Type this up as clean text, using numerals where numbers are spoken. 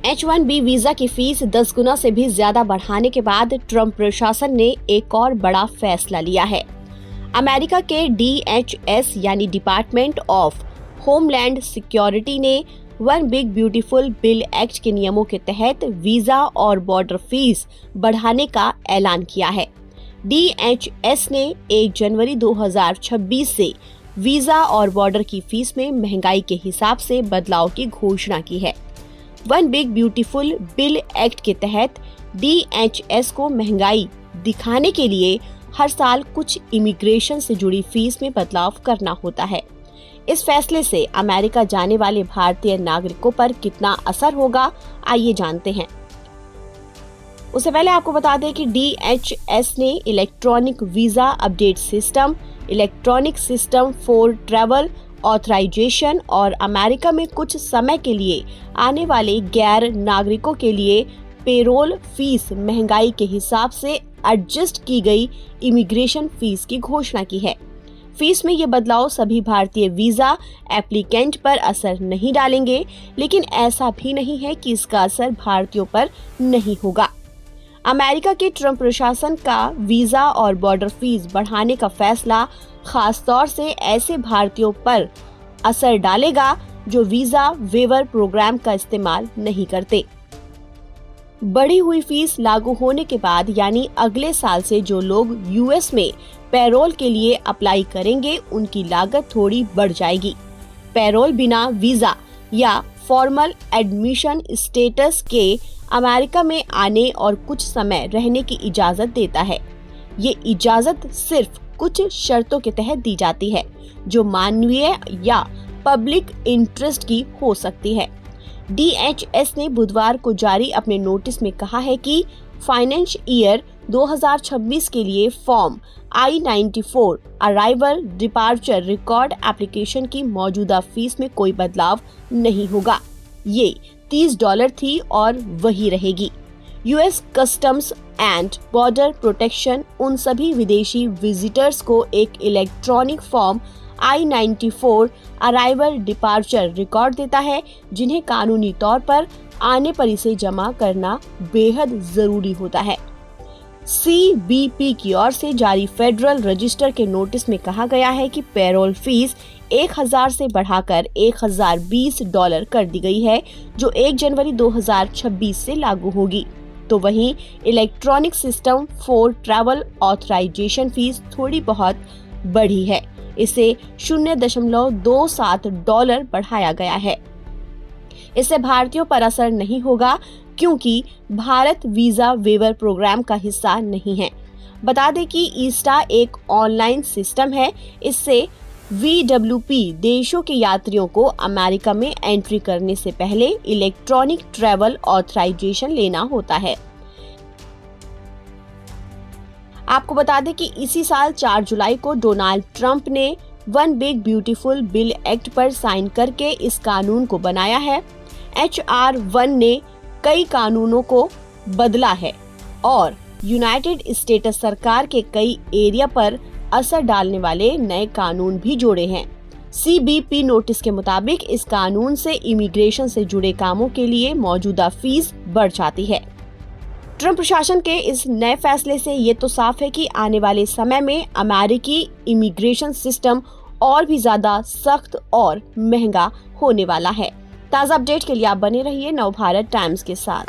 H-1B visa की fees 10 गुना से भी ज्यादा बढ़ाने के बाद ट्रंप प्रशासन ने एक और बड़ा फैसला लिया है। अमेरिका के DHS यानी डिपार्टमेंट ऑफ होमलैंड सिक्योरिटी ने one big beautiful bill act के नियमों के तहत वीजा और बॉर्डर फीस बढ़ाने का ऐलान किया है। DHS ने 1 जनवरी 2026 से वीजा और बॉर्डर की फीस में महंगाई के हिसाब से बदलाव की घोषणा की है। One big beautiful bill act के तहत DHS को महंगाई दिखाने के लिए हर साल कुछ इमिग्रेशन से जुड़ी फीस में बदलाव करना होता है। इस फैसले से अमेरिका जाने वाले भारतीय नागरिकों पर कितना असर होगा, आइए जानते हैं। उससे पहले आपको बता दें कि DHS ने electronic visa update system, electronic system for travel authorization और अमेरिका में कुछ समय के लिए आने वाले गैर नागरिकों के लिए पेरोल फीस महंगाई के हिसाब से एडजस्ट की गई इमिग्रेशन फीस की घोषणा की है। फीस में ये बदलाव सभी भारतीय वीजा एप्लीकेंट पर असर नहीं डालेंगे, लेकिन ऐसा भी नहीं है कि इसका असर भारतीयों पर नहीं होगा। अमेरिका के ट्रंप प्रशासन का वीजा और बॉर्डर फीस बढ़ाने का फैसला खास तौर से ऐसे भारतीयों पर असर डालेगा जो वीजा वेवर प्रोग्राम का इस्तेमाल नहीं करते। बढ़ी हुई फीस लागू होने के बाद यानी अगले साल से जो लोग यूएस में पैरोल के लिए अप्लाई करेंगे, उनकी लागत थोड़ी बढ़ जाएगी। पैरोल बिना वीजा या फॉर्मल एडमिशन स्टेटस के अमेरिका में आने और कुछ समय रहने की इजाजत देता है। ये इजाजत सिर्फ कुछ शर्तों के तहत दी जाती है, जो मानवीय या पब्लिक इंटरेस्ट की हो सकती है। DHS ने बुधवार को जारी अपने नोटिस में कहा है कि फाइनेंस ईयर 2026 के लिए form I-94 arrival departure record application की मौजूदा फीस में कोई बदलाव नहीं होगा। ये $30 थी और वही रहेगी। US customs and border protection उन सभी विदेशी विजिटर्स को एक electronic form I-94 arrival departure record देता है, जिन्हें कानूनी तौर पर आने पर इसे जमा करना बेहद जरूरी होता है। CBP की ओर से जारी फेडरल रजिस्टर के नोटिस में कहा गया है कि पेरोल फीस 1000 से बढ़ाकर $1020 कर दी गई है, जो 1 जनवरी 2026 से लागू होगी। तो वहीं electronic system for travel authorization fees थोड़ी बहुत बढ़ी है, इसे $0.27 बढ़ाया गया है। इससे भारतीयों पर असर नहीं होगा, क्योंकि भारत वीजा वेवर प्रोग्राम का हिस्सा नहीं है। बता दें कि ईस्टा एक ऑनलाइन सिस्टम है। इससे VWP देशों के यात्रियों को अमेरिका में एंट्री करने से पहले इलेक्ट्रॉनिक ट्रैवल ऑथराइजेशन लेना होता है। आपको बता दें कि इसी साल 4 जुलाई को डोनाल्ड ट्रंप ने one big beautiful bill act पर साइन करके इस कानून को बनाया है। HR-1 ने कई कानूनों को बदला है और यूनाइटेड स्टेट्स सरकार के कई एरिया पर असर डालने वाले नए कानून भी जोड़े हैं। CBP नोटिस के मुताबिक इस कानून से इमिग्रेशन से जुड़े कामों के लिए मौजूदा फीस बढ़ जाती है। ट्रंप प्रशासन के इस नए फैसले से ये तो साफ है कि आने वाले समय में अमेरिकी इमिग्रेशन सिस्टम और भी ज्यादा सख्त और महंगा होने वाला है। ताज़ा अपडेट के लिए आप बने रहिए नवभारत टाइम्स के साथ।